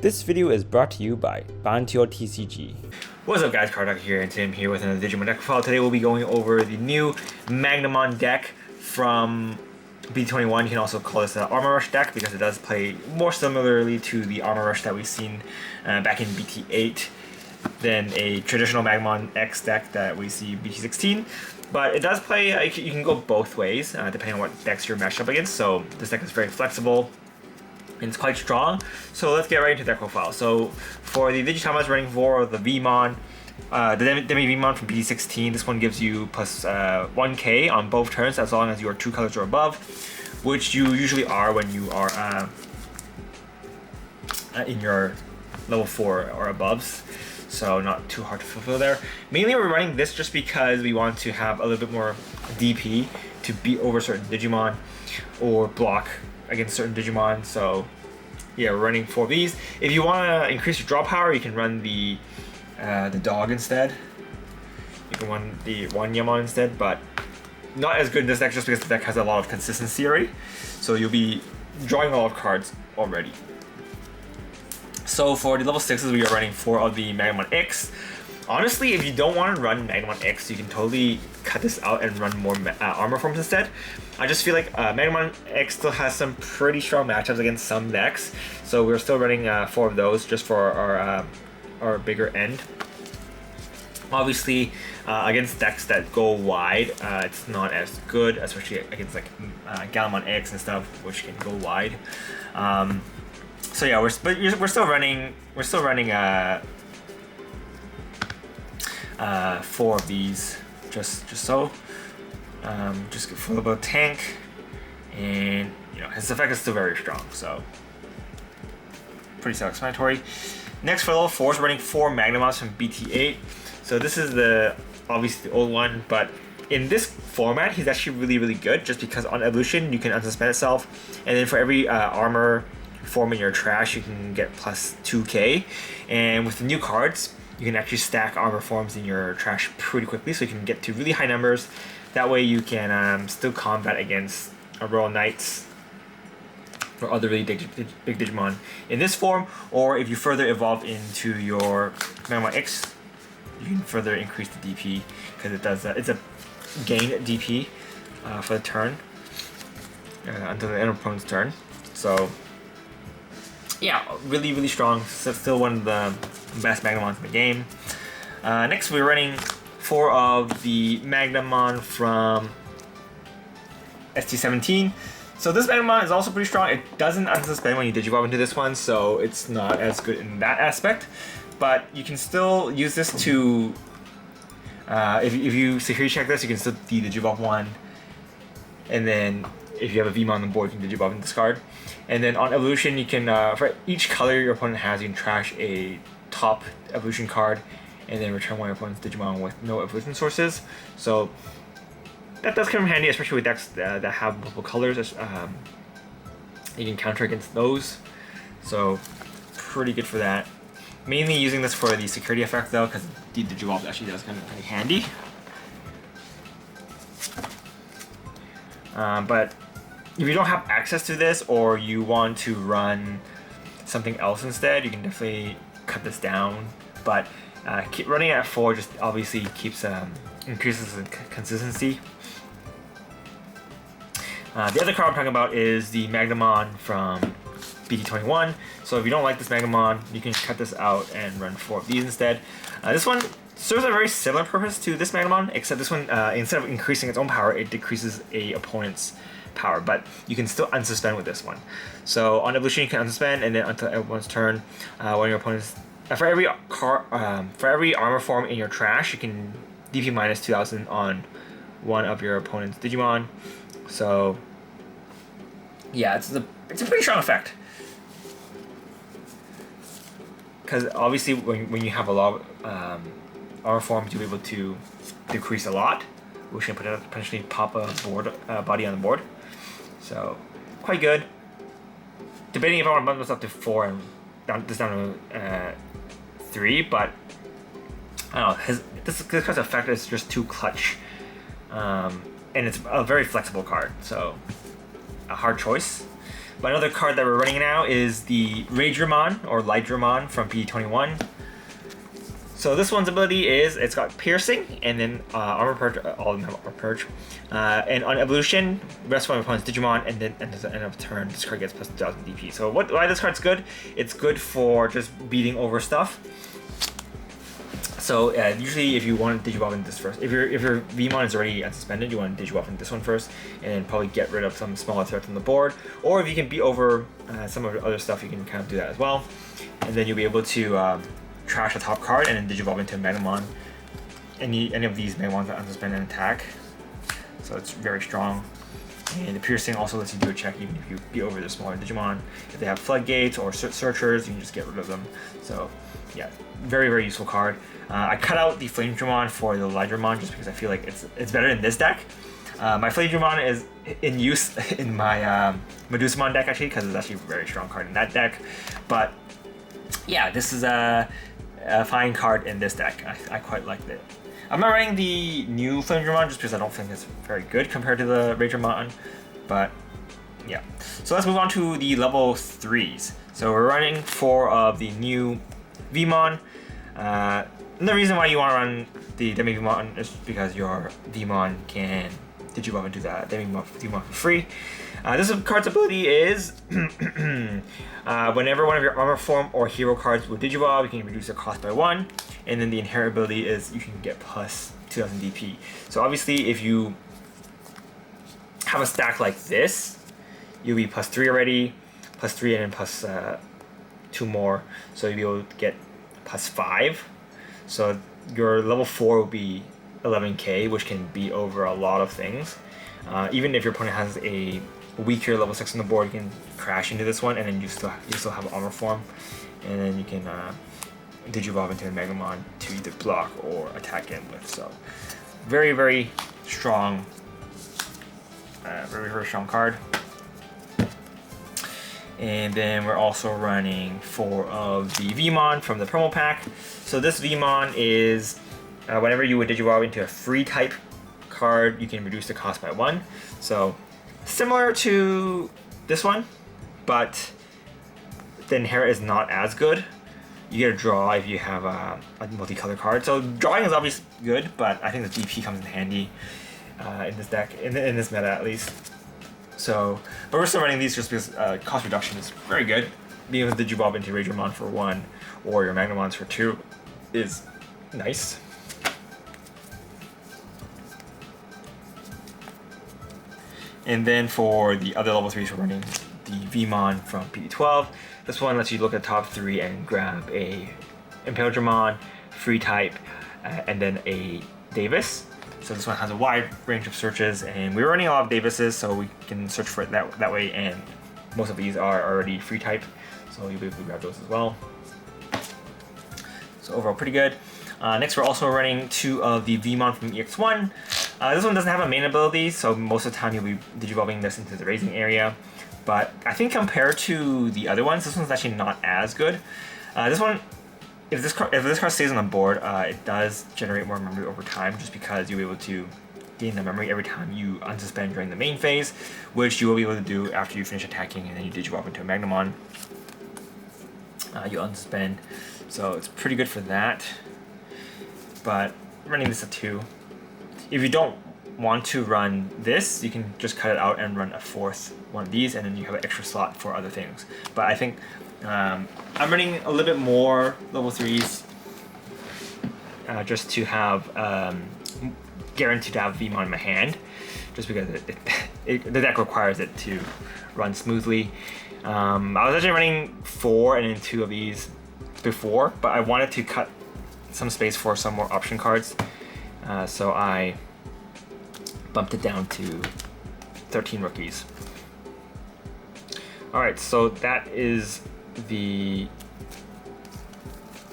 This video is brought to you by Bantio TCG. What's up guys, Cardog here, and Tim here with another Digimon deck profile. Today we'll be going over the new Magnamon deck from BT-21. You can also call this an Armor Rush deck because it does play more similarly to the Armor Rush that we've seen back in BT-8 than a traditional Magnamon X deck that we see BT-16. But it does play, you can go both ways depending on what decks you're matched up against. So this deck is very flexible and it's quite strong. So let's get right into deck profile. So for the Digimon running 4 of the Vmon, the Demi Vmon from BT-16, this one gives you plus 1k on both turns as long as you are 2 colors or above, which you usually are when you are in your level 4 or above. So not too hard to fulfill there. Mainly we're running this just because we want to have a little bit more DP to beat over certain Digimon or block against certain Digimon. So yeah, we're running 4 of these. If you want to increase your draw power, you can run the dog instead. You can run the Magnamon instead, but not as good in this deck just because the deck has a lot of consistency already. So you'll be drawing a lot of cards already. So for the level 6s, we are running 4 of the Magnamon X. Honestly, if you don't want to run Magnamon X, you can totally cut this out and run more armor forms instead. I just feel like Magnamon X still has some pretty strong matchups against some decks, so we're still running 4 of those just for our bigger end. Obviously, against decks that go wide, it's not as good, especially against like Galmon X and stuff, which can go wide. So yeah, we're still running 4 of these, just so, just for a little bit of tank, and you know his effect is still very strong, so pretty self-explanatory. Next for level 4 is running 4 Magnamons from BT-8. So this is obviously the old one, but in this format he's actually really good, just because on evolution you can unsuspend itself, and then for every armor form in your trash you can get plus 2k, and with the new cards you can actually stack armor forms in your trash pretty quickly, so you can get to really high numbers. That way you can still combat against Royal Knights or other really big Digimon in this form, or if you further evolve into your Magnamon X, you can further increase the DP, because it does it's a gain DP for the turn until the end of the opponent's turn. So yeah, really strong. So still one of the best Magnamons in the game. Next we're running 4 of the Magnamon from ST17. So this Magnamon is also pretty strong. It doesn't unsuspend when you Digivolve into this one, so it's not as good in that aspect. But you can still use this to, if you security check this, you can still Digivolve one, and then if you have a Vmon on the board, you can Digivolve and discard. And then on evolution, you can, for each color your opponent has, you can trash a top evolution card, and then return one of your opponent's Digimon with no evolution sources. So that does come in handy, especially with decks that have multiple colors. You can counter against those, so pretty good for that. Mainly using this for the security effect though, because the Digivolve actually does come in pretty handy. But if you don't have access to this, or you want to run something else instead, you can definitely cut this down. But keep running at 4 just obviously keeps increases in consistency. The other card I'm talking about is the Magnamon from BT-21. So if you don't like this Magnamon, you can cut this out and run 4 of these instead. This one serves a very similar purpose to this Magnamon, except this one, instead of increasing its own power, it decreases a opponent's power, but you can still unsuspend with this one. So on evolution you can unsuspend, and then until everyone's turn, one of your opponents, for every armor form in your trash, you can DP minus 2000 on one of your opponent's Digimon. So yeah, it's a pretty strong effect, because obviously when you have a lot of armor forms, you'll be able to decrease a lot, which can potentially pop a body on the board. So quite good. Debating if I want to bump this up to 4 and down to 3, but I don't know. This card's effect is just too clutch, and it's a very flexible card, so a hard choice. But another card that we're running now is the Ragermon or Lightdramon from BT-21. So this one's ability is it's got piercing and then armor purge. All of them have armor purge. And on evolution, rest one of opponent's Digimon, and then at the end of turn, this card gets plus 2,000 DP. So why this card's good? It's good for just beating over stuff. So usually, if you want to Digivolve into this first, if your Vmon is already unsuspended, you want to Digivolve into this one first, and probably get rid of some smaller threats on the board. Or if you can beat over some of the other stuff, you can kind of do that as well, and then you'll be able to trash the top card and then Digivolve into a Magnamon. Any of these Magnamons are unsuspended and attack, so it's very strong. And the piercing also lets you do a check even if you beat over the smaller Digimon. If they have floodgates or searchers, you can just get rid of them. So yeah, very useful card. I cut out the Flame Dramon for the Lightdramon just because I feel like it's better in this deck. My Flame Dramon is in use in my Medusamon deck actually because it's actually a very strong card in that deck. But yeah, this is a fine card in this deck. I quite liked it. I'm not running the new Flame Dramon just because I don't think it's very good compared to the Ragermon, but yeah. So let's move on to the level 3s. So we're running 4 of the new Vmon. And the reason why you want to run the Demi Vmon is because your Vmon can Digivolve into that Demi Vmon for free. This card's ability is whenever one of your armor form or hero cards will Digivolve, you can reduce the cost by 1. And then the inherent ability is you can get plus 2,000 DP. So obviously, if you have a stack like this, you'll be plus 3 already, plus 3 and then plus 2 more. So you'll be able to get plus 5. So your level 4 will be 11k, which can beat over a lot of things. Even if your opponent has a weaker level 6 on the board, you can crash into this one, and then you still have armor form, and then you can Digivolve into a Magnamon to either block or attack in with. So very strong, very strong card. And then we're also running 4 of the Vmon from the promo pack. So this Vmon is whenever you would Digivolve into a free type card, you can reduce the cost by 1. So similar to this one, but the inherit is not as good. You get a draw if you have a multicolored card. So drawing is obviously good, but I think the DP comes in handy in this deck, in this meta at least. So, but we're still running these just because cost reduction is very good. Being able to Digivolve into Ragermon for 1 or your Magnamons for 2 is nice. And then for the other level 3s, we're running the Vmon from BT-12. This one lets you look at the top 3 and grab a Impale Dramon, free type, and then a Davis. So this one has a wide range of searches, and we're running a lot of Davises, so we can search for it that way, and most of these are already free type, so you'll be able to grab those as well. So overall pretty good. Next we're also running 2 of the Vmon from EX1. This one doesn't have a main ability, so most of the time you'll be Digivolving this into the raising area. But I think compared to the other ones, this one's actually not as good. This one, if this card stays on the board, it does generate more memory over time, just because you'll be able to gain the memory every time you unsuspend during the main phase, which you will be able to do after you finish attacking and then you Digivolve into a Magnamon. You unsuspend, so it's pretty good for that. But running this at 2. If you don't want to run this, you can just cut it out and run a 4th one of these, and then you have an extra slot for other things. But I think I'm running a little bit more level 3s just to have guaranteed to have Vmon in my hand, just because the deck requires it to run smoothly. I was actually running 4 and then 2 of these before, but I wanted to cut some space for some more option cards, so I bumped it down to 13 rookies. Alright, so that is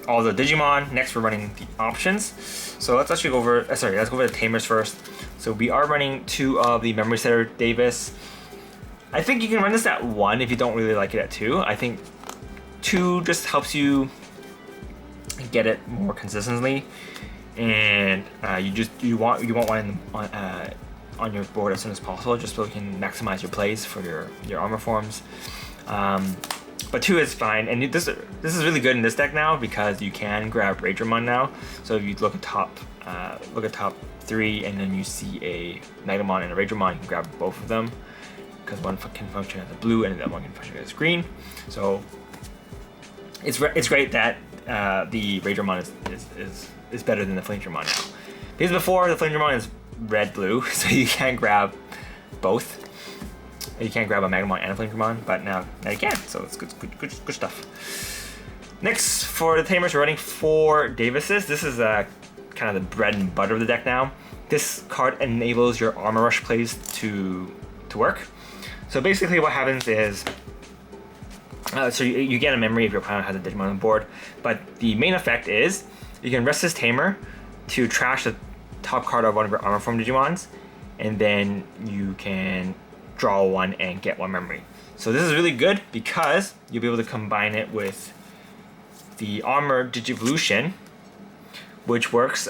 all the Digimon. Next we're running the options. So let's actually go over, let's go over the Tamers first. So we are running 2 of the Memory Setter Davis. I think you can run this at 1 if you don't really like it at 2. I think 2 just helps you get it more consistently, and you want one on your board as soon as possible, just so you can maximize your plays for your armor forms. But 2 is fine, and this is really good in this deck now because you can grab Ragermon now. So if you look at top 3 and then you see a Magnamon and a Ragermon, you can grab both of them because one can function as a blue and the other one can function as green. So it's great that the Ragermon is better than the Flamedramon now. Because before, the Flamedramon is red-blue, so you can't grab both. You can't grab a Magnamon and a Flamedramon, but now you can, so it's good stuff. Next, for the Tamers, we're running 4 Davises. This is kind of the bread and butter of the deck now. This card enables your Armor Rush plays to work. So basically what happens is, so you get a memory if your opponent has a Digimon on the board, but the main effect is you can rest this Tamer to trash the top card of one of your Armor Form Digimons, and then you can draw 1 and get 1 memory. So this is really good because you'll be able to combine it with the Armor Digivolution, which works.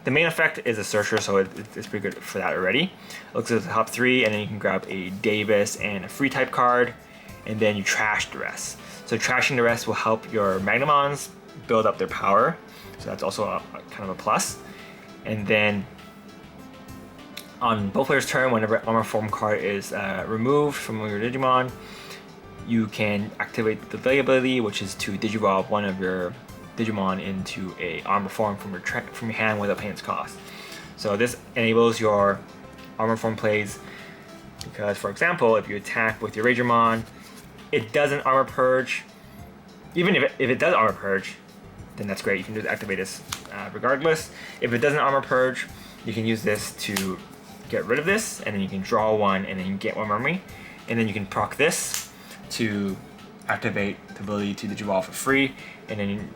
The main effect is a Searcher, so it's pretty good for that already. It looks at the top 3, and then you can grab a Davis and a free type card, and then you trash the rest. So trashing the rest will help your Magnamons build up their power, so that's also kind of a plus. And then on both players' turn, whenever Armor Form card is removed from your Digimon, you can activate the Delay ability, which is to Digivolve one of your Digimon into a Armor Form from your hand without paying its cost. So this enables your Armor Form plays because, for example, if you attack with your Ragermon, it doesn't Armor Purge. Even if it does Armor Purge, then that's great. You can just activate this regardless. If it doesn't Armor Purge, you can use this to get rid of this, and then you can draw 1 and then you get 1 memory, and then you can proc this to activate the ability to Digivolve for free, and then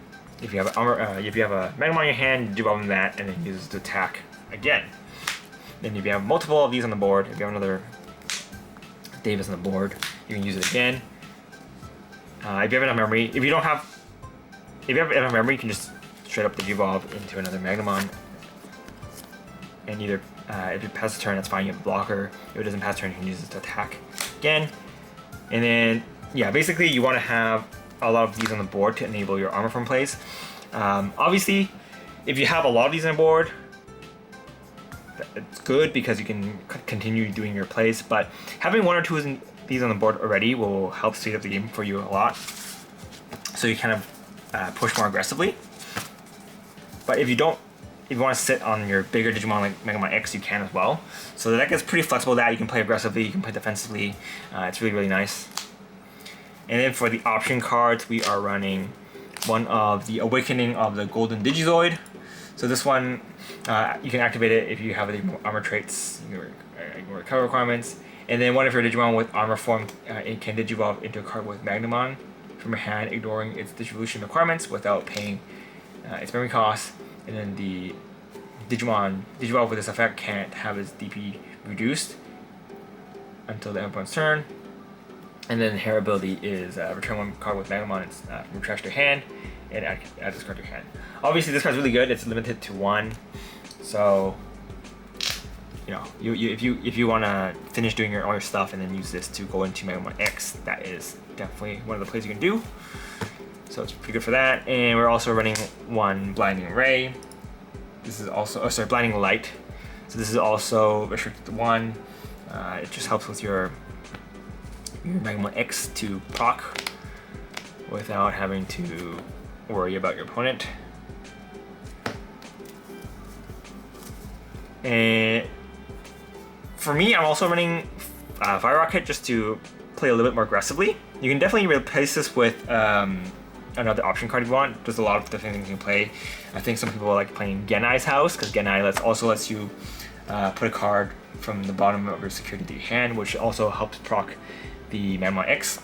if you have a Magnamon in your hand, Digivolve in that, and then use it to attack again. Then if you have multiple of these on the board, if you have another Davis on the board, you can use it again. If you have enough memory, if you have enough memory, you can just straight up Digivolve into another Magnamon, and either if it passes turn, that's fine, you have a blocker. If it doesn't pass turn, you can use it to attack again. And then, yeah, basically you want to have a lot of these on the board to enable your Armor Form plays. Obviously, if you have a lot of these on the board, it's good because you can continue doing your plays, but having 1 or 2 of these on the board already will help speed up the game for you a lot. So you kind of push more aggressively. But if you want to sit on your bigger Digimon like Magnamon X, you can as well. So the deck is pretty flexible that you can play aggressively, you can play defensively. It's really, really nice. And then for the option cards, we are running one of the Awakening of the Golden Digizoid. So this one, you can activate it if you have the armor traits, your recover requirements. And then one of your Digimon with Armor Form, it can Digivolve into a card with Magnamon from your hand, ignoring its Digivolution requirements without paying its memory costs. And then the Digimon Digivolve with this effect can't have its DP reduced until the end of opponent's turn. And then her ability is return 1 card with Magnamon from trash to your hand and add this card to your hand. Obviously, this card's really good. It's limited to 1, so you know, if you want to finish doing all your stuff and then use this to go into Magnamon X, that is definitely one of the plays you can do. So it's pretty good for that. And we're also running 1 Blinding Ray. This is also, Blinding Light. So this is also restricted to 1. It just helps with your Magnamon X to proc without having to worry about your opponent. And for me, I'm also running Fire Rocket just to play a little bit more aggressively. You can definitely replace this with another option card if you want. There's a lot of different things you can play. I think some people like playing Genai's House, because Genai also lets you put a card from the bottom of your security to your hand, which also helps proc the Magnamon X.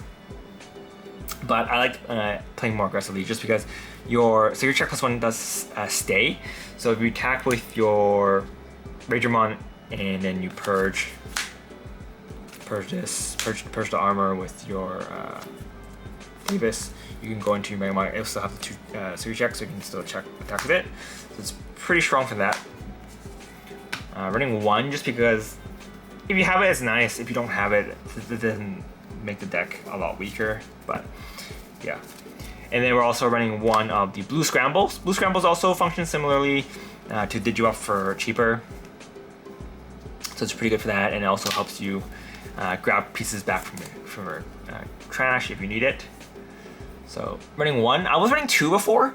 But I like playing more aggressively just because your security check +1 does stay. So if you attack with your Ragermon and then you purge the armor with your Davis, you can go into your Magnamon. It'll still have the 2 security checks, so you can still attack with it. So it's pretty strong for that. Running 1 just because if you have it, it's nice. If you don't have it, it doesn't make the deck a lot weaker. But yeah. And then we're also running 1 of the blue scrambles. Blue scrambles also function similarly to Digibuff for cheaper. So it's pretty good for that, and it also helps you grab pieces back from your trash if you need it. So running 1. I was running 2 before.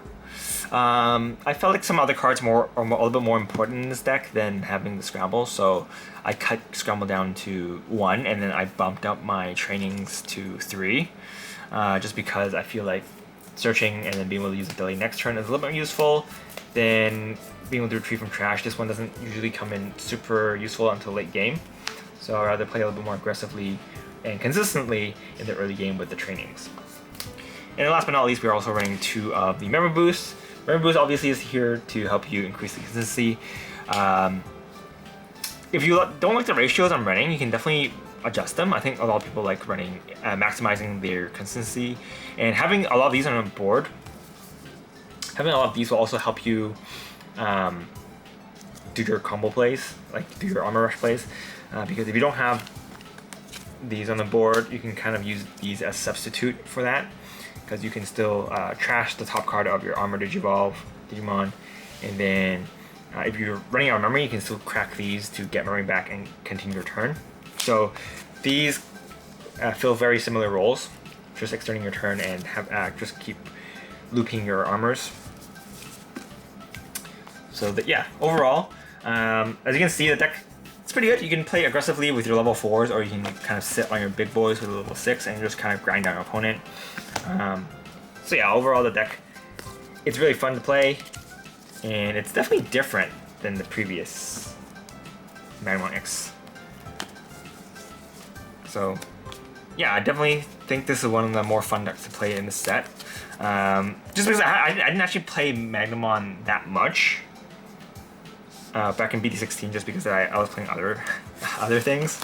I felt like some other cards are a little bit more important in this deck than having the scramble, so I cut scramble down to 1, and then I bumped up my trainings to 3, just because I feel like searching and then being able to use the delay next turn is a little bit more useful than being able to retrieve from trash. This one doesn't usually come in super useful until late game, so I'd rather play a little bit more aggressively and consistently in the early game with the trainings. And last but not least, we're also running 2 of the Memory Boost. Memory Boost obviously is here to help you increase the consistency. If you don't like the ratios I'm running, you can definitely adjust them. I think a lot of people like running, maximizing their consistency. And having a lot of these on a board, having a lot of these will also help you do your combo plays, like do your armor rush plays. Because if you don't have these on the board, you can kind of use these as substitute for that. Because you can still trash the top card of your Armor Digivolve Digimon, and then if you're running out of memory, you can still crack these to get memory back and continue your turn. So these fill very similar roles, just extending your turn and have just keep looping your armors. So that, yeah, overall, as you can see, the deck it's pretty good. You can play aggressively with your level 4s, or you can kind of sit on your big boys with a level 6 and just kind of grind down your opponent. So yeah, overall the deck, it's really fun to play, and it's definitely different than the previous Magnamon X. So yeah, I definitely think this is one of the more fun decks to play in this set. Just because I didn't actually play Magnamon that much back in BT-16, just because I was playing other things.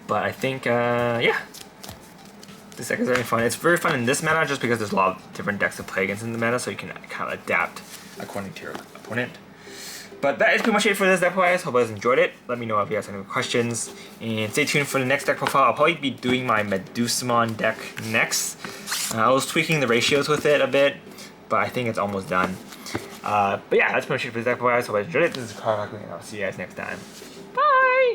But I think yeah, this deck is very fun. It's very fun in this meta just because there's a lot of different decks to play against in the meta, so you can kind of adapt according to your opponent. But that is pretty much it for this deck wise. Hope you guys enjoyed it. Let me know if you guys have any questions. And stay tuned for the next deck profile. I'll probably be doing my Medusamon deck next. I was tweaking the ratios with it a bit, but I think it's almost done. But yeah, that's pretty much it for this deck wise. Hope you guys enjoyed it. This is Carl, and I'll see you guys next time. Bye!